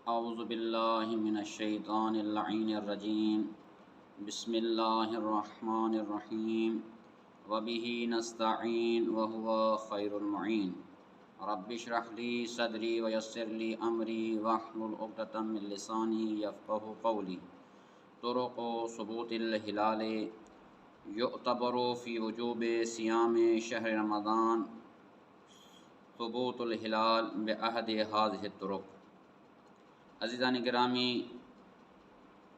اعوذ باللہ من الشیطان اللعین الرجیم بسم اللہ الرحمن الرحیم وبہ نستعین وہو خیر المعین رب اشرح لی صدری ویسر لی امری واحلل عقدۃ من لسانی یفقہوا قولی طرق ثبوت الہلال یعتبر فی وجوب صیام شہر رمضان ثبوت الہلال بعہد ہذہ الطرق۔ عزیزان گرامی،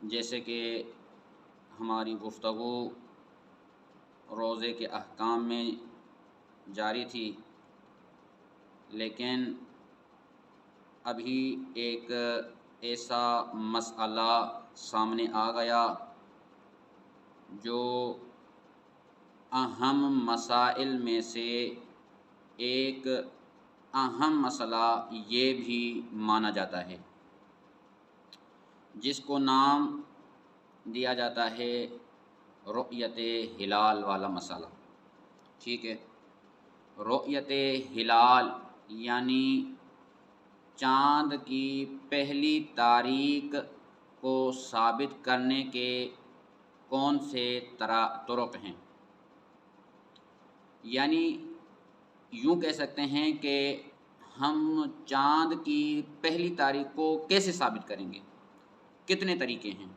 جیسے کہ ہماری گفتگو روزے کے احکام میں جاری تھی، لیکن ابھی ایک ایسا مسئلہ سامنے آ گیا جو اہم مسائل میں سے ایک اہم مسئلہ یہ بھی مانا جاتا ہے، جس کو نام دیا جاتا ہے رؤیت ہلال والا مسئلہ۔ ٹھیک ہے، رؤیت ہلال یعنی چاند کی پہلی تاریخ کو ثابت کرنے کے کون سے طرق ہیں، یعنی یوں کہہ سکتے ہیں کہ ہم چاند کی پہلی تاریخ کو کیسے ثابت کریں گے، کتنے طریقے ہیں۔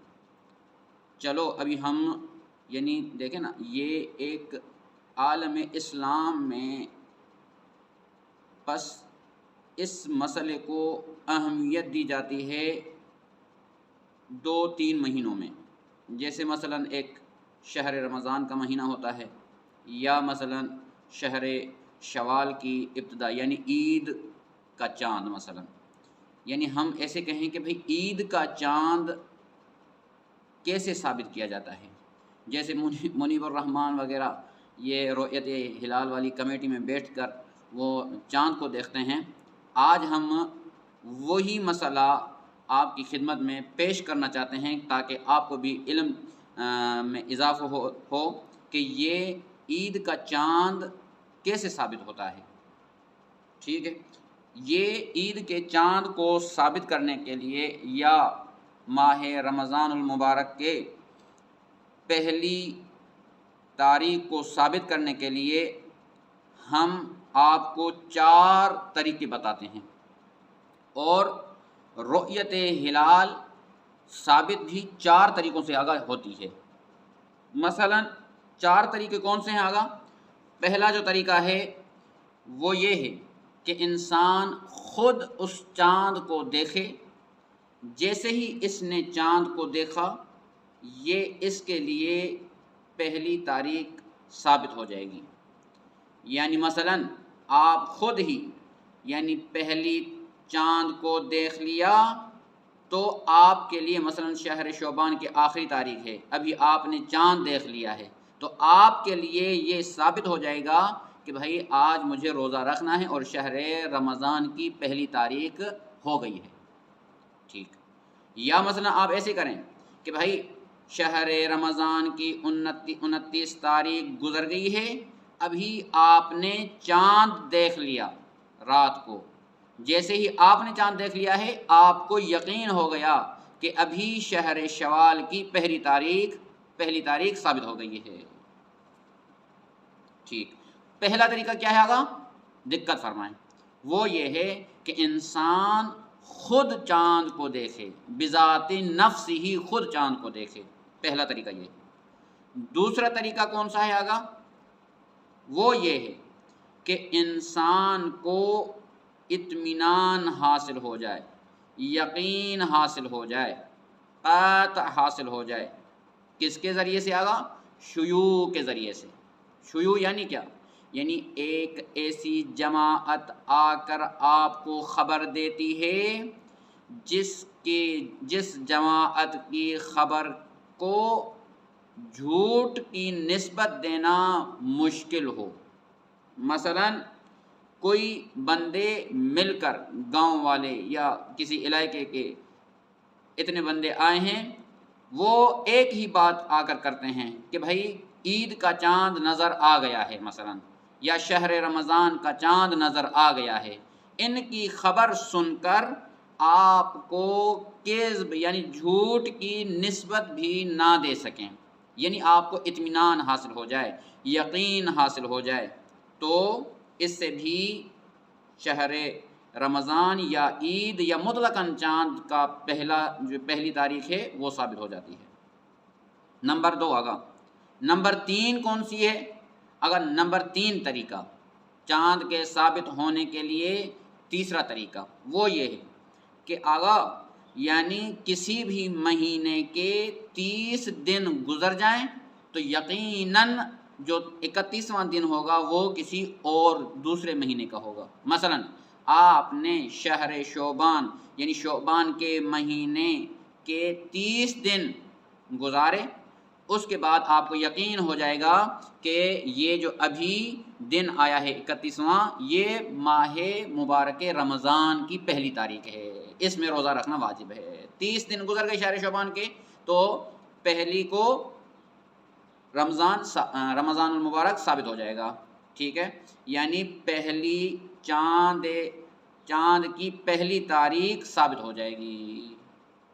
چلو ابھی ہم یعنی دیکھیں نا، یہ ایک عالم اسلام میں بس اس مسئلے کو اہمیت دی جاتی ہے 2-3 مہینوں میں، جیسے مثلا ایک شہر رمضان کا مہینہ ہوتا ہے، یا مثلا شہر شوال کی ابتدا یعنی عید کا چاند مثلا، یعنی ہم ایسے کہیں کہ بھئی عید کا چاند کیسے ثابت کیا جاتا ہے۔ جیسے منیب الرحمن وغیرہ یہ رؤیت ہلال والی کمیٹی میں بیٹھ کر وہ چاند کو دیکھتے ہیں۔ آج ہم وہی مسئلہ آپ کی خدمت میں پیش کرنا چاہتے ہیں تاکہ آپ کو بھی علم میں اضافہ ہو کہ یہ عید کا چاند کیسے ثابت ہوتا ہے۔ ٹھیک ہے، یہ عید کے چاند کو ثابت کرنے کے لیے یا ماہ رمضان المبارک کے پہلی تاریخ کو ثابت کرنے کے لیے ہم آپ کو 4 طریقے بتاتے ہیں، اور رؤیت ہلال ثابت بھی 4 طریقوں سے آگاہ ہوتی ہے۔ مثلا 4 طریقے کون سے ہیں آگاہ؟ پہلا جو طریقہ ہے وہ یہ ہے کہ انسان خود اس چاند کو دیکھے، جیسے ہی اس نے چاند کو دیکھا یہ اس کے لیے پہلی تاریخ ثابت ہو جائے گی۔ یعنی مثلا آپ خود ہی یعنی پہلی چاند کو دیکھ لیا تو آپ کے لیے مثلا شہر شعبان کی آخری تاریخ ہے، ابھی آپ نے چاند دیکھ لیا ہے، تو آپ کے لیے یہ ثابت ہو جائے گا کہ بھائی آج مجھے روزہ رکھنا ہے اور شہر رمضان کی پہلی تاریخ ہو گئی ہے۔ ٹھیک، یا مثلا آپ ایسے کریں کہ بھائی شہر رمضان کی 29 تاریخ گزر گئی ہے، ابھی آپ نے چاند دیکھ لیا رات کو، جیسے ہی آپ نے چاند دیکھ لیا ہے آپ کو یقین ہو گیا کہ ابھی شہر شوال کی پہلی تاریخ ثابت ہو گئی ہے۔ ٹھیک، پہلا طریقہ کیا ہے آگا؟ دقت فرمائیں، وہ یہ ہے کہ انسان خود چاند کو دیکھے، بذات نفس ہی خود چاند کو دیکھے، پہلا طریقہ یہ۔ دوسرا طریقہ کون سا ہے آگا؟ وہ یہ ہے کہ انسان کو اطمینان حاصل ہو جائے، یقین حاصل ہو جائے، قطع حاصل ہو جائے۔ کس کے ذریعے سے آگا؟ شیوع کے ذریعے سے۔ شیوع یعنی کیا؟ یعنی ایک ایسی جماعت آ کر آپ کو خبر دیتی ہے جس جماعت کی خبر کو جھوٹ کی نسبت دینا مشکل ہو۔ مثلا کوئی بندے مل کر، گاؤں والے یا کسی علاقے کے اتنے بندے آئے ہیں، وہ ایک ہی بات آ کر کرتے ہیں کہ بھائی عید کا چاند نظر آ گیا ہے مثلا، یا شہر رمضان کا چاند نظر آ گیا ہے۔ ان کی خبر سن کر آپ کو کذب یعنی جھوٹ کی نسبت بھی نہ دے سکیں، یعنی آپ کو اطمینان حاصل ہو جائے، یقین حاصل ہو جائے، تو اس سے بھی شہر رمضان یا عید یا مطلقاً چاند کا جو پہلی تاریخ ہے وہ ثابت ہو جاتی ہے۔ نمبر 2 آگا، نمبر 3 کون سی ہے؟ اگر نمبر 3 طریقہ چاند کے ثابت ہونے کے لیے تیسرا طریقہ وہ یہ ہے کہ آگا یعنی کسی بھی مہینے کے 30 دن گزر جائیں تو یقیناً جو 31واں دن ہوگا وہ کسی اور دوسرے مہینے کا ہوگا۔ مثلا آپ نے شہر شعبان یعنی شعبان کے مہینے کے 30 دن گزارے، اس کے بعد آپ کو یقین ہو جائے گا کہ یہ جو ابھی دن آیا ہے 31واں، یہ ماہ مبارک رمضان کی پہلی تاریخ ہے، اس میں روزہ رکھنا واجب ہے۔ 30 دن گزر گئے شہر شعبان کے، تو پہلی کو رمضان المبارک ثابت ہو جائے گا، ٹھیک ہے، یعنی پہلی چاند کی پہلی تاریخ ثابت ہو جائے گی،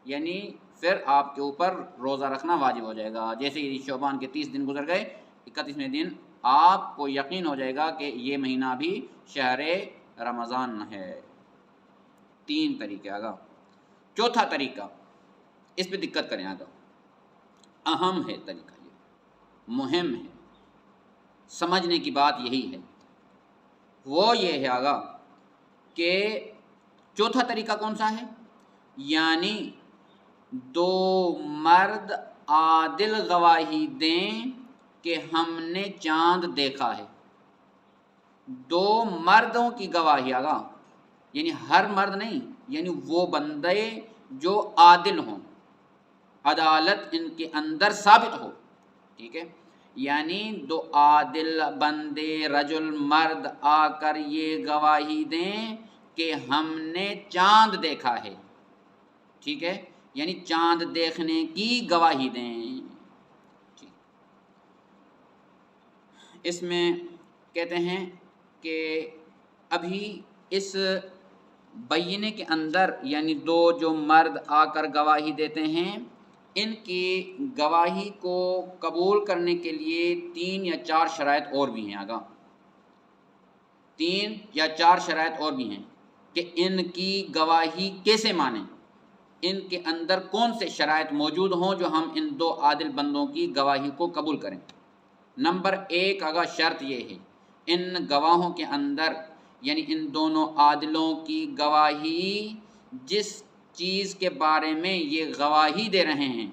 یعنی پھر آپ کے اوپر روزہ رکھنا واجب ہو جائے گا۔ جیسے ہی شعبان کے 30 دن گزر گئے، 31ویں دن آپ کو یقین ہو جائے گا کہ یہ مہینہ بھی شہر رمضان ہے۔ 3 طریقے آگا۔ چوتھا طریقہ، اس پہ دقت کریں آگا، اہم ہے طریقہ، یہ مہم ہے، سمجھنے کی بات یہی ہے، وہ یہ ہے آگا کہ چوتھا طریقہ کون سا ہے؟ یعنی 2 مرد عادل گواہی دیں کہ ہم نے چاند دیکھا ہے۔ 2 مردوں کی گواہی آگا، یعنی ہر مرد نہیں، یعنی وہ بندے جو عادل ہوں، عدالت ان کے اندر ثابت ہو، ٹھیک ہے، یعنی 2 عادل بندے رجل مرد آ کر یہ گواہی دیں کہ ہم نے چاند دیکھا ہے، ٹھیک ہے، یعنی چاند دیکھنے کی گواہی دیں۔ اس میں کہتے ہیں کہ ابھی اس بینے کے اندر یعنی 2 جو مرد آ کر گواہی دیتے ہیں، ان کی گواہی کو قبول کرنے کے لیے 3 یا 4 شرائط اور بھی ہیں آگا، 3 یا 4 شرائط اور بھی ہیں کہ ان کی گواہی کیسے مانیں، ان کے اندر کون سے شرائط موجود ہوں جو ہم ان 2 عادل بندوں کی گواہی کو قبول کریں۔ نمبر 1 آگا شرط یہ ہے، ان گواہوں کے اندر یعنی ان دونوں عادلوں کی گواہی جس چیز کے بارے میں یہ گواہی دے رہے ہیں،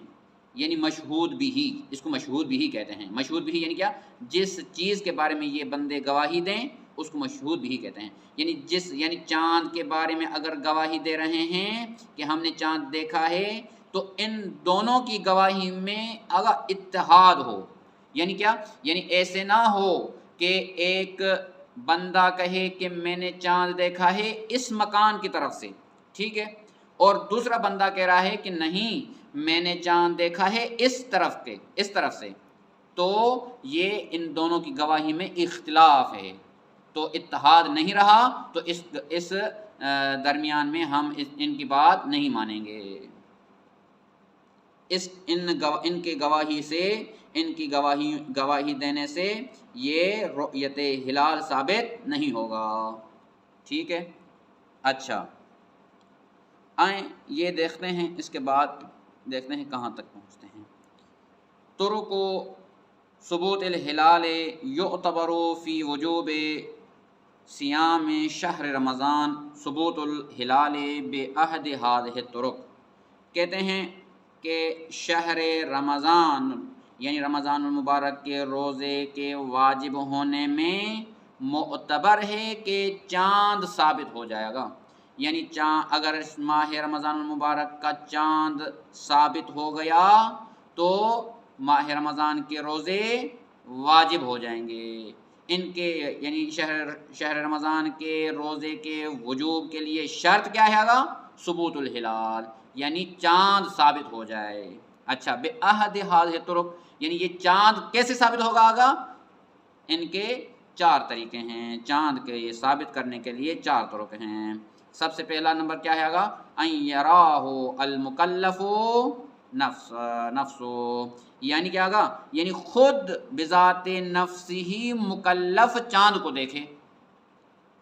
یعنی مشہود بھی، اس کو مشہود بھی کہتے ہیں، مشہود بھی یعنی کیا؟ جس چیز کے بارے میں یہ بندے گواہی دیں اس کو مشہود بھی کہتے ہیں، یعنی چاند کے بارے میں اگر گواہی دے رہے ہیں کہ ہم نے چاند دیکھا ہے، تو ان دونوں کی گواہی میں اگر اتحاد ہو، یعنی کیا؟ یعنی ایسے نہ ہو کہ ایک بندہ کہے کہ میں نے چاند دیکھا ہے اس مکان کی طرف سے، ٹھیک ہے، اور دوسرا بندہ کہہ رہا ہے کہ نہیں میں نے چاند دیکھا ہے اس طرف سے، تو یہ ان دونوں کی گواہی میں اختلاف ہے، تو اتحاد نہیں رہا، تو اس درمیان میں ہم ان کی بات نہیں مانیں گے، ان کی گواہی سے، ان کی گواہی دینے سے یہ رؤیت ہلال ثابت نہیں ہوگا، ٹھیک ہے۔ اچھا آئیں یہ دیکھتے ہیں، اس کے بعد دیکھتے ہیں کہاں تک پہنچتے ہیں۔ طرق ثبوت الہلال یعتبر فی وجوب صیام شہر رمضان ثبوت الہلال بعہد ہذہ الطرق، کہتے ہیں کہ شہر رمضان یعنی رمضان المبارک کے روزے کے واجب ہونے میں معتبر ہے کہ چاند ثابت ہو جائے گا، یعنی اگر ماہ رمضان المبارک کا چاند ثابت ہو گیا تو ماہ رمضان کے روزے واجب ہو جائیں گے، ان کے یعنی شہر رمضان کے روزے کے وجوب کے لیے شرط کیا ہے گا؟ ثبوت الہلال، یعنی چاند ثابت ہو جائے۔ اچھا بعہد ہذہ الطرق، یعنی یہ چاند کیسے ثابت ہوگا آگا؟ ان کے 4 طریقے ہیں، چاند کے یہ ثابت کرنے کے لیے 4 طرق ہیں۔ سب سے پہلا نمبر کیا ہے آگا، ان یراہ المکلف نفسو، یعنی کیا آگا، یعنی خود بذات نفس ہی مکلف چاند کو دیکھے،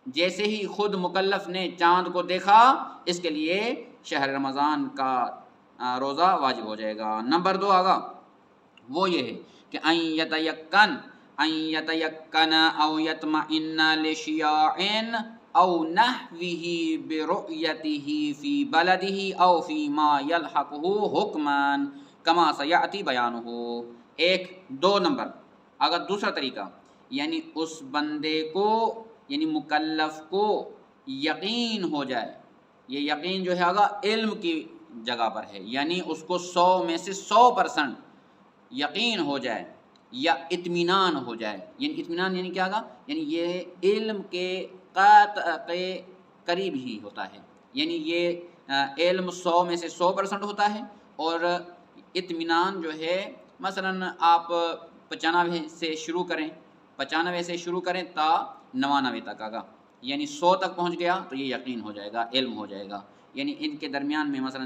جیسے ہی خود مکلف نے چاند کو دیکھا اس کے لیے شہر رمضان کا روزہ واجب ہو جائے گا۔ نمبر 2 آگا وہ یہ ہے کہ ان یتیقن او یطمئن لشیاء او نحوه برؤیته فی بلده او فی ما یلحقه حکما کما سیأتی بیانہ۔ 2 نمبر اگر دوسرا طریقہ، یعنی اس بندے کو یعنی مکلف کو یقین ہو جائے، یہ یقین جو ہے آگا علم کی جگہ پر ہے، یعنی اس کو 100 میں سے 100% یقین ہو جائے یا اطمینان ہو جائے، یعنی اطمینان یعنی کیا آگا، یعنی یہ علم کے قطع کے قریب ہی ہوتا ہے، یعنی یہ علم 100 میں سے 100% ہوتا ہے، اور اطمینان جو ہے مثلا آپ 95 سے شروع کریں، 95 سے شروع کریں تا 99 تک آگا، یعنی 100 تک پہنچ گیا تو یہ یقین ہو جائے گا، علم ہو جائے گا، یعنی ان کے درمیان میں مثلا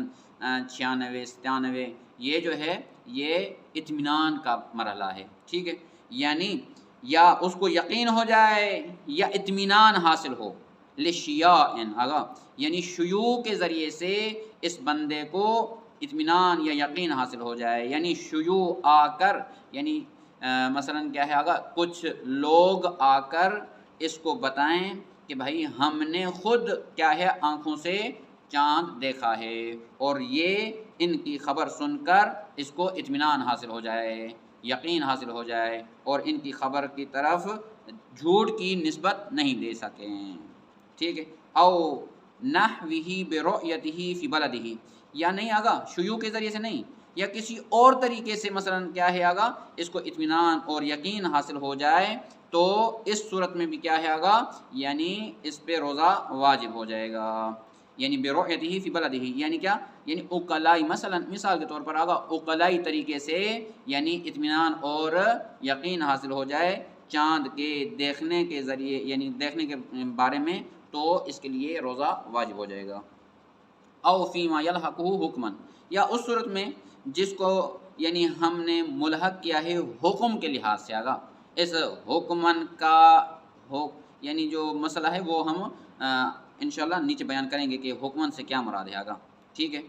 96 97 یہ جو ہے یہ اطمینان کا مرحلہ ہے، ٹھیک ہے، یعنی یا اس کو یقین ہو جائے یا اطمینان حاصل ہو، لشیاء آگا، یعنی شیوع کے ذریعے سے اس بندے کو اطمینان یا یقین حاصل ہو جائے، یعنی شیوع آ کر، یعنی مثلا کیا ہے آگا، کچھ لوگ آ کر اس کو بتائیں کہ بھائی ہم نے خود کیا ہے آنکھوں سے چاند دیکھا ہے، اور یہ ان کی خبر سن کر اس کو اطمینان حاصل ہو جائے، یقین حاصل ہو جائے، اور ان کی خبر کی طرف جھوٹ کی نسبت نہیں دے سکیں، ٹھیک ہے، او نحوہ برؤیتہ فی بلدہ، یا نہیں آگا شیوع کے ذریعے سے نہیں، یا کسی اور طریقے سے مثلا کیا ہے آگا اس کو اطمینان اور یقین حاصل ہو جائے، تو اس صورت میں بھی کیا ہے آگا، یعنی اس پہ روزہ واجب ہو جائے گا، یعنی برؤیتہ فی بلدہ، یعنی کیا، یعنی عقلائی، مثلا مثال کے طور پر آگا عقلائی طریقے سے یعنی اطمینان اور یقین حاصل ہو جائے چاند کے دیکھنے کے ذریعے، یعنی دیکھنے کے بارے میں، تو اس کے لیے روزہ واجب ہو جائے گا۔ او فیما یلحقہ حکما، یا اس صورت میں جس کو یعنی ہم نے ملحق کیا ہے حکم کے لحاظ سے آگا، اس حکمن کا یعنی جو مسئلہ ہے وہ ہم انشاءاللہ نیچے بیان کریں گے کہ حکمن سے کیا مراد ہے آگا، ٹھیک ہے۔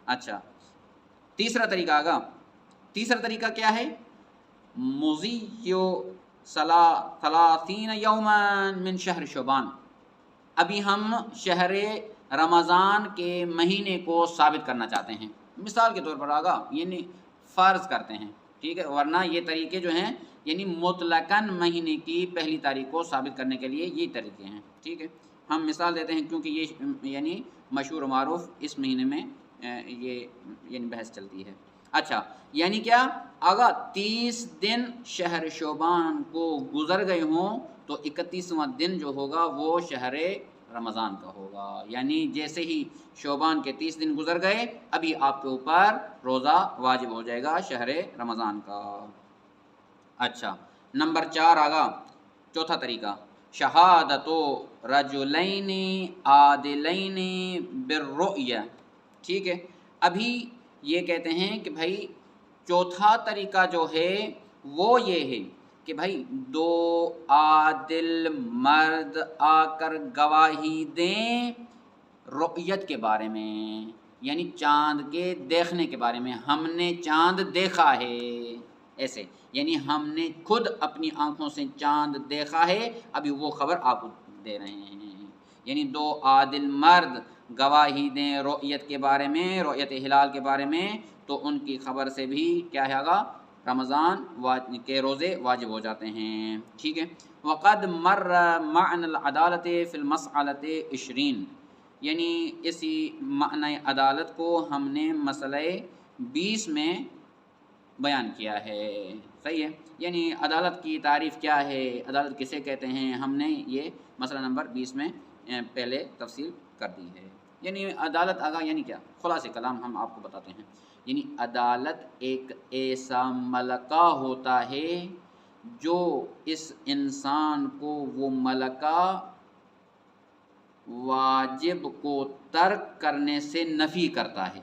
اچھا تیسرا طریقہ آگا، تیسرا طریقہ کیا ہے، مضی 30 یوما من شہر شعبان، ابھی ہم شہر رمضان کے مہینے کو ثابت کرنا چاہتے ہیں، مثال کے طور پر آگا یعنی فرض کرتے ہیں، ٹھیک ہے، ورنہ یہ طریقے جو ہیں یعنی مطلقاً مہینے کی پہلی تاریخ کو ثابت کرنے کے لیے یہ طریقے ہیں، ٹھیک ہے، ہم مثال دیتے ہیں کیونکہ یہ یعنی مشہور و معروف اس مہینے میں یہ یعنی بحث چلتی ہے۔ اچھا یعنی کیا، اگر 30 دن شہر شعبان کو گزر گئے ہوں تو 31واں دن جو ہوگا وہ شہر رمضان کا ہوگا، یعنی جیسے ہی شعبان کے 30 دن گزر گئے ابھی آپ کے اوپر روزہ واجب ہو جائے گا شہر رمضان کا۔ اچھا نمبر 4 آگا، چوتھا طریقہ، شہادت رجلین عادلین بالرؤیہ، ٹھیک ہے، ابھی یہ کہتے ہیں کہ بھائی چوتھا طریقہ جو ہے وہ یہ ہے کہ بھائی 2 عادل مرد آ کر گواہی دیں رؤیت کے بارے میں، یعنی چاند کے دیکھنے کے بارے میں، ہم نے چاند دیکھا ہے، ایسے یعنی ہم نے خود اپنی آنکھوں سے چاند دیکھا ہے، ابھی وہ خبر آپ کو دے رہے ہیں، یعنی 2 عادل مرد گواہی دیں رؤیت کے بارے میں، رؤیت ہلال کے بارے میں، تو ان کی خبر سے بھی کیا ہے گا رمضان کے روزے واجب ہو جاتے ہیں، ٹھیک ہے۔ وقد مر معنی العدالت فی المسألۃ 20، یعنی اسی معنی عدالت کو ہم نے مسئلہ 20 میں بیان کیا ہے، صحیح ہے، یعنی عدالت کی تعریف کیا ہے، عدالت کسے کہتے ہیں، ہم نے یہ مسئلہ نمبر 20 میں پہلے تفصیل کر دی ہے۔ یعنی عدالت آگا یعنی کیا، خلاصہ کلام ہم آپ کو بتاتے ہیں، یعنی عدالت ایک ایسا ملکہ ہوتا ہے جو اس انسان کو وہ ملکہ واجب کو ترک کرنے سے نفی کرتا ہے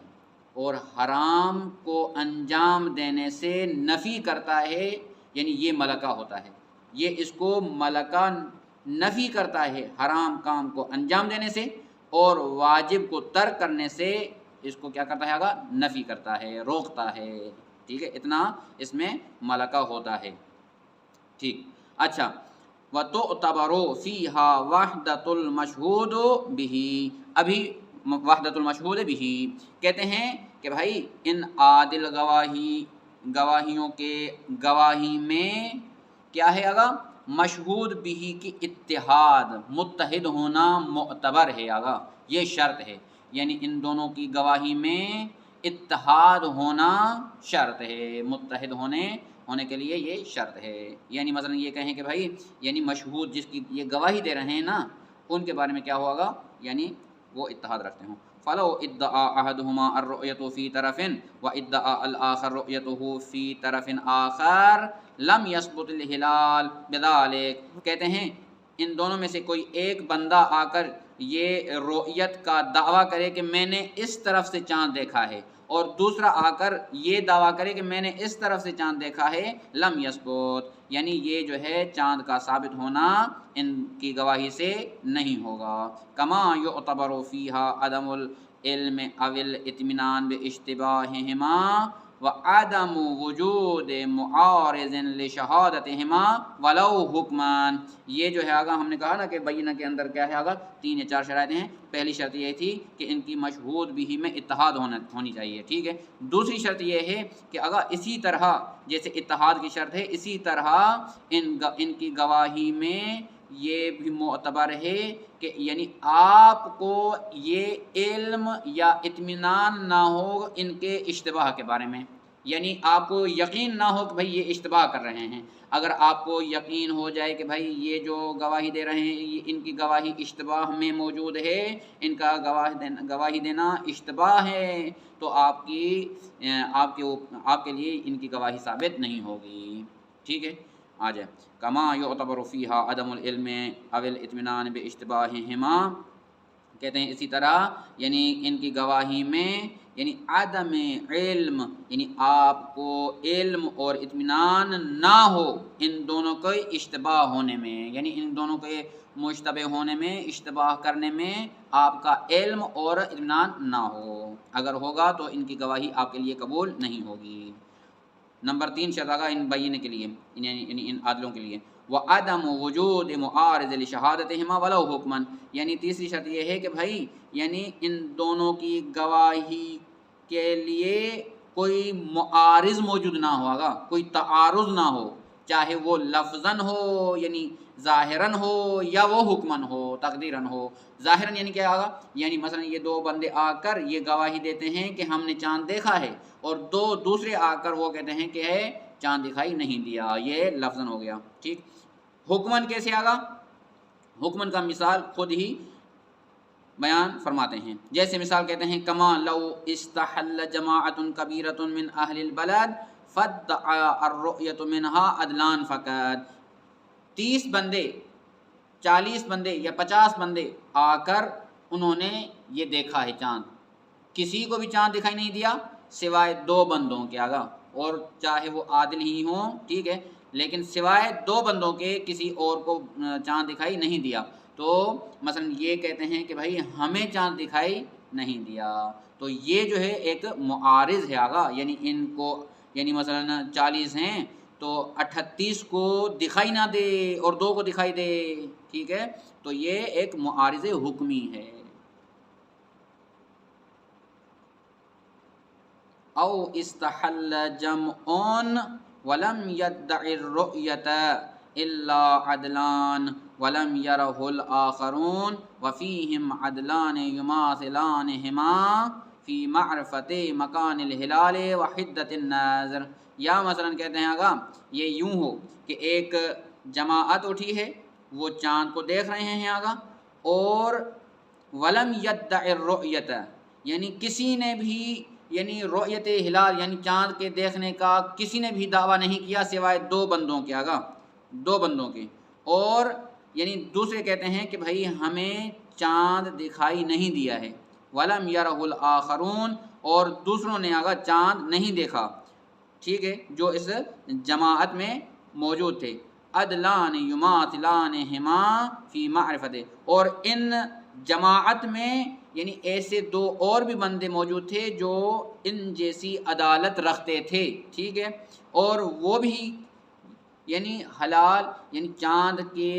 اور حرام کو انجام دینے سے نفی کرتا ہے، یعنی یہ ملکہ ہوتا ہے، یہ اس کو ملکہ نفی کرتا ہے حرام کام کو انجام دینے سے، اور واجب کو ترک کرنے سے اس کو کیا کرتا ہے آگا، نفی کرتا ہے، روکتا ہے، ٹھیک ہے، اتنا اس میں ملکہ ہوتا ہے، ٹھیک۔ اچھا، وَتُعْتَبَرُ فِيهَا وَحْدَةُ الْمَشْهُودُ بِهِ، ابھی وحدۃ المشہود بھی کہتے ہیں کہ بھائی ان عادل گواہیوں کے گواہی میں کیا ہے آگا، مشہود بھی کی اتحاد، متحد ہونا معتبر ہے آگا، یہ شرط ہے، یعنی ان دونوں کی گواہی میں اتحاد ہونا شرط ہے، متحد ہونے کے لیے یہ شرط ہے، یعنی مثلا یہ کہیں کہ بھائی یعنی مشہود جس کی یہ گواہی دے رہے ہیں نا، ان کے بارے میں کیا ہوگا، یعنی وہ اتحاد رکھتے ہوں۔ فلو ادعا احدهما الرؤية في طرف وادعا الاخر رؤيته في طرف آخر لم يثبت الهلال بذلك، کہتے ہیں ان دونوں میں سے کوئی ایک بندہ آ کر یہ رؤیت کا دعویٰ کرے کہ میں نے اس طرف سے چاند دیکھا ہے، اور دوسرا آ کر یہ دعویٰ کرے کہ میں نے اس طرف سے چاند دیکھا ہے، لم یثبت، یعنی یہ جو ہے چاند کا ثابت ہونا ان کی گواہی سے نہیں ہوگا۔ کما یعتبر فیہا عدم العلم او الاطمینان باشتباہہما وعدم وجود معارض لشہادتہما ولو حکمان، یہ جو ہے آگا ہم نے کہا نا کہ بینہ کے اندر کیا ہے آگا 3 یا 4 شرائطیں ہیں، پہلی شرط یہ تھی کہ ان کی مشہود بھی میں اتحاد ہونی چاہیے، ٹھیک ہے، دوسری شرط یہ ہے کہ اگر اسی طرح جیسے اتحاد کی شرط ہے اسی طرح ان کی گواہی میں یہ بھی معتبر ہے کہ یعنی آپ کو یہ علم یا اطمینان نہ ہو ان کے اشتباہ کے بارے میں، یعنی آپ کو یقین نہ ہو کہ بھائی یہ اشتباہ کر رہے ہیں، اگر آپ کو یقین ہو جائے کہ بھائی یہ جو گواہی دے رہے ہیں یہ ان کی گواہی اشتباہ میں موجود ہے، ان کا گواہی دینا اشتباہ ہے، تو آپ کے لیے ان کی گواہی ثابت نہیں ہوگی، ٹھیک ہے، آ جائے کما یعتبر فیہا عدم العلم او الاطمینان باشتباہہما، کہتے ہیں اسی طرح یعنی ان کی گواہی میں یعنی عدم علم، یعنی آپ کو علم اور اطمینان نہ ہو ان دونوں کے اشتباہ ہونے میں، یعنی ان دونوں کے مشتبہ ہونے میں، اشتباہ کرنے میں آپ کا علم اور اطمینان نہ ہو، اگر ہوگا تو ان کی گواہی آپ کے لیے قبول نہیں ہوگی۔ نمبر 3 شرط آگا ان بینہ کے لیے، یعنی ان عادلوں کے لیے، وعدم وجود معارض لشہادتہما ولو حکمن، یعنی تیسری شرط یہ ہے کہ بھائی یعنی ان دونوں کی گواہی کے لیے کوئی معارض موجود نہ ہوگا، کوئی تعارض نہ ہو، چاہے وہ لفظاً ہو یعنی ظاہراً ہو یا وہ حکماً ہو تقدیراً ہو۔ ظاہراً یعنی کیا ہوگا، یعنی مثلا یہ 2 بندے آ کر یہ گواہی دیتے ہیں کہ ہم نے چاند دیکھا ہے، اور دوسرے آ کر وہ کہتے ہیں کہ ہے چاند دکھائی نہیں دیا، یہ لفظاً ہو گیا، ٹھیک۔ حکماً کیسے آگا، حکماً کا مثال خود ہی بیان فرماتے ہیں، جیسے مثال کہتے ہیں کما لو استحل جماعت کبیرۃ من اہل البلد فادعا الرؤیۃ منها عدلان فقط، 30 بندے 40 بندے یا 50 بندے آ کر انہوں نے یہ دیکھا ہے چاند، کسی کو بھی چاند دکھائی نہیں دیا سوائے 2 بندوں کے آگا، اور چاہے وہ عادل ہی ہوں، ٹھیک ہے، لیکن سوائے 2 بندوں کے کسی اور کو چاند دکھائی نہیں دیا، تو مثلا یہ کہتے ہیں کہ بھائی ہمیں چاند دکھائی نہیں دیا، تو یہ جو ہے ایک معارض ہے آگا، یعنی ان کو یعنی مثلا 40 ہیں تو 38 کو دکھائی نہ دے اور 2 کو دکھائی دے، ٹھیک ہے، تو یہ ایک معارض حکمی ہے۔ او استحل جمع ولم يدع الرؤیۃ الا عدلان ولم يرہ الآخرون وفیہم عدلان یماثلانہما فی معرفت مکان الہلال وحدت النظر، یا مثلا کہتے ہیں آگا یہ یوں ہو کہ ایک جماعت اٹھی ہے، وہ چاند کو دیکھ رہے ہیں آگا، اور ولم يدع الرؤیۃ، یعنی کسی نے بھی یعنی رؤیت ہلال یعنی چاند کے دیکھنے کا کسی نے بھی دعویٰ نہیں کیا سوائے 2 بندوں کے آگا، 2 بندوں کے، اور یعنی دوسرے کہتے ہیں کہ بھائی ہمیں چاند دکھائی نہیں دیا ہے، ولم یرہ الآخرون اور دوسروں نے اگر چاند نہیں دیکھا، ٹھیک ہے، جو اس جماعت میں موجود تھے، عدلان یماثلانہما فی معرفت، اور ان جماعت میں یعنی ایسے دو اور بھی بندے موجود تھے جو ان جیسی عدالت رکھتے تھے، ٹھیک ہے، اور وہ بھی یعنی حلال یعنی چاند کے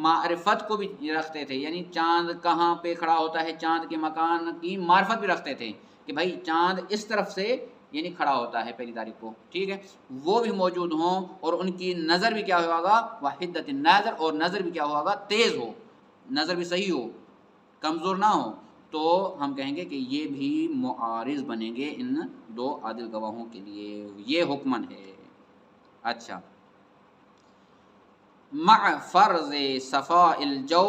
معرفت کو بھی رکھتے تھے، یعنی چاند کہاں پہ کھڑا ہوتا ہے، چاند کے مکان کی معرفت بھی رکھتے تھے کہ بھائی چاند اس طرف سے یعنی کھڑا ہوتا ہے پہلی تاریخ کو، ٹھیک ہے، وہ بھی موجود ہوں اور ان کی نظر بھی کیا ہوگا، وحدت النظر، اور نظر بھی کیا ہوگا، تیز ہو، نظر بھی صحیح ہو، کمزور نہ ہو، تو ہم کہیں گے کہ یہ بھی معارض بنیں گے ان دو عادل گواہوں کے لیے، یہ حکمن ہے۔ اچھا، مع فرض صفاء الجو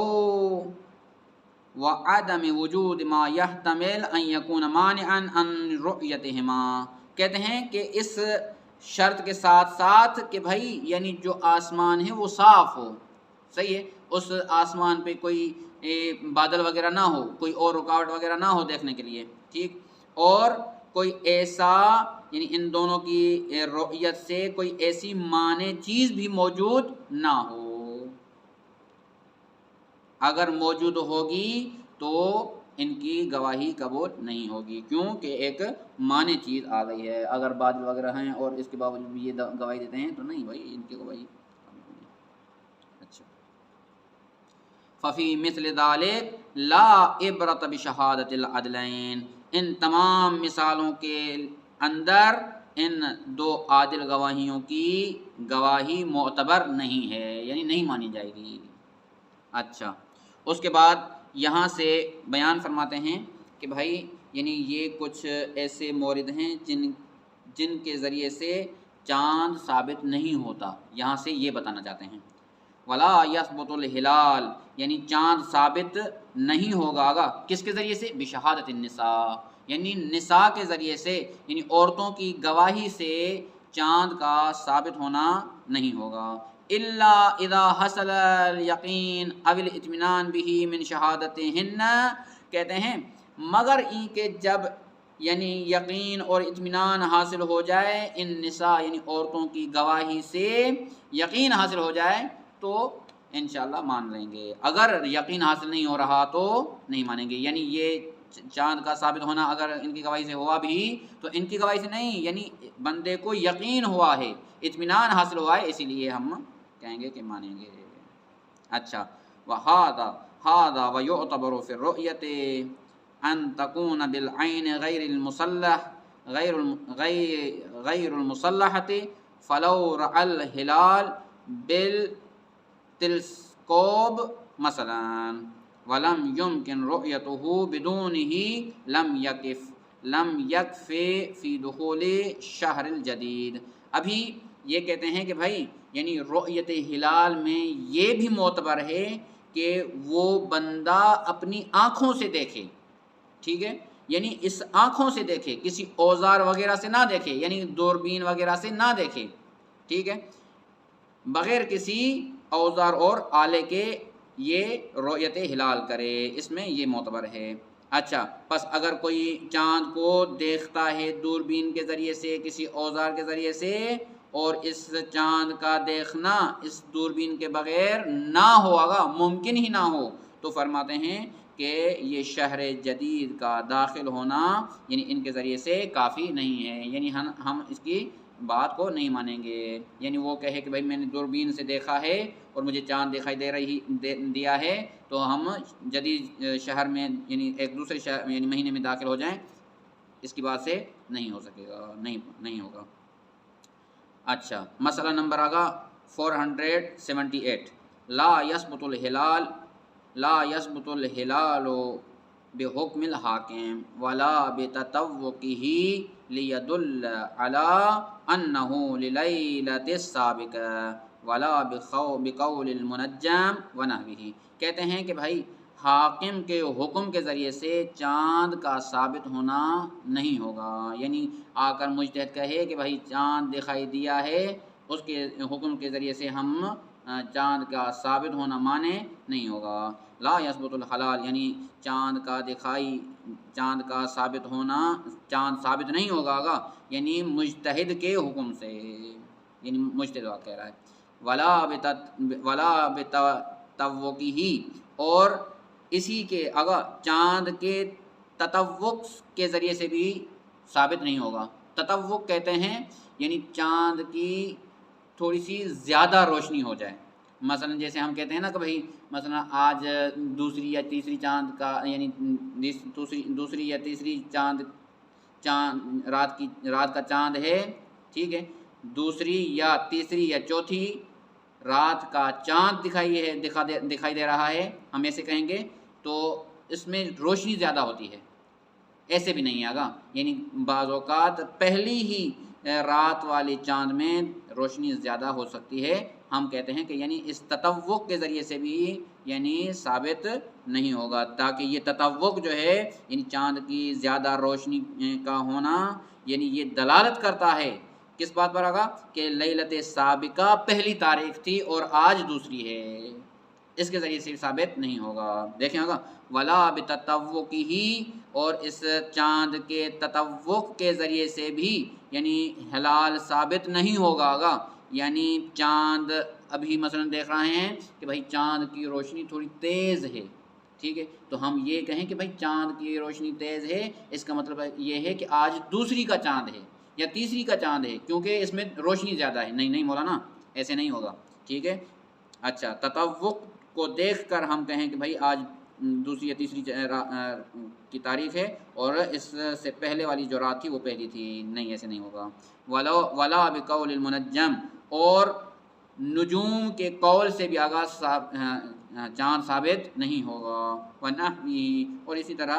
وعدم وجود ما يحتمل ان يكون مانعا عن رؤيتهما، کہتے ہیں کہ اس شرط کے ساتھ ساتھ کہ بھائی یعنی جو آسمان ہے وہ صاف ہو، صحیح ہے، اس آسمان پہ کوئی بادل وغیرہ نہ ہو، کوئی اور رکاوٹ وغیرہ نہ ہو دیکھنے کے لیے، ٹھیک، اور کوئی ایسا یعنی ان دونوں کی رؤیت سے کوئی ایسی مانع چیز بھی موجود نہ ہو، اگر موجود ہوگی تو ان کی گواہی قبول نہیں ہوگی، کیونکہ ایک مانع چیز آ گئی ہے، اگر بادل وغیرہ ہیں اور اس کے باوجود بھی یہ گواہی دیتے ہیں تو نہیں بھائی ان کی گواہی۔ اچھا، ففی مثل ذلک لا عبرت بشہادت العدلین، ان تمام مثالوں کے اندر ان دو عادل گواہیوں کی گواہی معتبر نہیں ہے، یعنی نہیں مانی جائے گی۔ اچھا، اس کے بعد یہاں سے بیان فرماتے ہیں کہ بھائی یعنی یہ کچھ ایسے مورد ہیں جن کے ذریعے سے چاند ثابت نہیں ہوتا، یہاں سے یہ بتانا چاہتے ہیں، ولا یثبت الہلال، یعنی چاند ثابت نہیں ہوگا گا کس کے ذریعے سے، بشہادت النساء، یعنی نساء کے ذریعے سے، یعنی عورتوں کی گواہی سے چاند کا ثابت ہونا نہیں ہوگا، الا اذا حصل الیقین او الاطمینان به من شہادتہن، کہتے ہیں مگر ان کے جب یعنی یقین اور اطمینان حاصل ہو جائے ان نساء یعنی عورتوں کی گواہی سے یقین حاصل ہو جائے تو انشاءاللہ مان لیں گے، اگر یقین حاصل نہیں ہو رہا تو نہیں مانیں گے، یعنی یہ چاند کا ثابت ہونا اگر ان کی گواہی سے ہوا بھی تو ان کی گواہی سے نہیں، یعنی بندے کو یقین ہوا ہے، اطمینان حاصل ہوا ہے، اسی لیے ہم کہیں گے کہ مانیں گے۔ اچھا، وَهَذَا وَيُعْتَبَرُ فِي الرُّؤْيَةِ أَن تَكُونَ بِالْعَيْنِ غَيْرِ الْمُصَلَّحَةِ فَلَوْ رَأَى الْهِلَالَ بِالتِّلَسْكُوبِ مَثَلًا وَلَمْ يُمْكِنْ رُؤْيَتُهُ بِدُونِهِ لَمْ يَكْفِ فِي دُخُولِ الشَّهْرِ الْجَدِيدِ۔ ابھی یہ کہتے ہیں کہ بھائی یعنی رؤیت ہلال میں یہ بھی معتبر ہے کہ وہ بندہ اپنی آنکھوں سے دیکھے، ٹھیک ہے، یعنی اس آنکھوں سے دیکھے، کسی اوزار وغیرہ سے نہ دیکھے، یعنی دوربین وغیرہ سے نہ دیکھے، ٹھیک ہے، بغیر کسی اوزار اور آلے کے یہ رؤیت ہلال کرے، اس میں یہ معتبر ہے۔ اچھا، پس اگر کوئی چاند کو دیکھتا ہے دوربین کے ذریعے سے، کسی اوزار کے ذریعے سے، اور اس چاند کا دیکھنا اس دوربین کے بغیر نہ ہوگا، ممکن ہی نہ ہو، تو فرماتے ہیں کہ یہ شہر جدید کا داخل ہونا یعنی ان کے ذریعے سے کافی نہیں ہے، یعنی ہم اس کی بات کو نہیں مانیں گے، یعنی وہ کہے کہ بھائی میں نے دوربین سے دیکھا ہے اور مجھے چاند دکھائی دیا ہے تو ہم جدید شہر میں یعنی ایک دوسرے شہر یعنی مہینے میں داخل ہو جائیں، اس کی بات سے نہیں ہو سکے گا، نہیں ہوگا۔ اچھا، مسئلہ نمبر آگا 478، لا یثبت الہلال بحکم الحاکم ولا بتطوقہ لیدل علی انہ للیلۃ السابقہ ولا بقول المنجم ونحوہ، کہتے ہیں کہ بھائی حاکم کے حکم کے ذریعے سے چاند کا ثابت ہونا نہیں ہوگا، یعنی آ کر مجتہد کہے کہ بھائی چاند دکھائی دیا ہے، اس کے حکم کے ذریعے سے ہم چاند کا ثابت ہونا مانے نہیں ہوگا، لا یثبت الحلال یعنی چاند کا ثابت ہونا، چاند ثابت نہیں ہوگا یعنی مجتہد کے حکم سے، یعنی مجتہد کہہ رہا ہے ولا بتطوقہ، اور اسی کے اگر چاند کے تطوق کے ذریعے سے بھی ثابت نہیں ہوگا۔ تطوق کہتے ہیں یعنی چاند کی تھوڑی سی زیادہ روشنی ہو جائے، مثلا جیسے ہم کہتے ہیں نا کہ بھائی مثلا آج دوسری یا تیسری چاند کا یعنی دوسری یا تیسری چاند رات کا چاند ہے، ٹھیک ہے، دوسری یا تیسری یا چوتھی رات کا چاند دکھائی دے رہا ہے، ہم ایسے کہیں گے تو اس میں روشنی زیادہ ہوتی ہے۔ ایسے بھی نہیں آگا، یعنی بعض اوقات پہلی ہی رات والے چاند میں روشنی زیادہ ہو سکتی ہے، ہم کہتے ہیں کہ یعنی اس تطوق کے ذریعے سے بھی یعنی ثابت نہیں ہوگا، تاکہ یہ تطوق جو ہے یعنی چاند کی زیادہ روشنی کا ہونا یعنی یہ دلالت کرتا ہے کس بات پر آگا کہ لیلت سابقہ پہلی تاریخ تھی اور آج دوسری ہے، اس کے ذریعے سے ثابت نہیں ہوگا۔ دیکھیں ہوگا ولا بتطوقہ، اور اس چاند کے تطوق کے ذریعے سے بھی یعنی ہلال ثابت نہیں ہوگا، یعنی چاند ابھی مثلا دیکھ رہے ہیں کہ بھائی چاند کی روشنی تھوڑی تیز ہے، ٹھیک ہے، تو ہم یہ کہیں کہ بھائی چاند کی روشنی تیز ہے، اس کا مطلب یہ ہے کہ آج دوسری کا چاند ہے یا تیسری کا چاند ہے، کیونکہ اس میں روشنی زیادہ ہے۔ نہیں مولانا، ایسے نہیں ہوگا، ٹھیک ہے۔ اچھا، تطوق کو دیکھ کر ہم کہیں کہ بھائی آج دوسری یا تیسری کی تاریخ ہے اور اس سے پہلے والی جو رات تھی وہ پہلی تھی، نہیں ایسے نہیں ہوگا۔ ولا بقول المنجم، اور نجوم کے قول سے بھی چاند ثابت نہیں ہوگا، ونحوہ، اور اسی طرح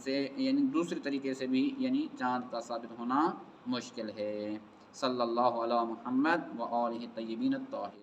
سے یعنی دوسرے طریقے سے بھی یعنی چاند کا ثابت ہونا مشکل ہے۔ صلی اللہ علی محمد و آلہ الطیبین الطاہرین۔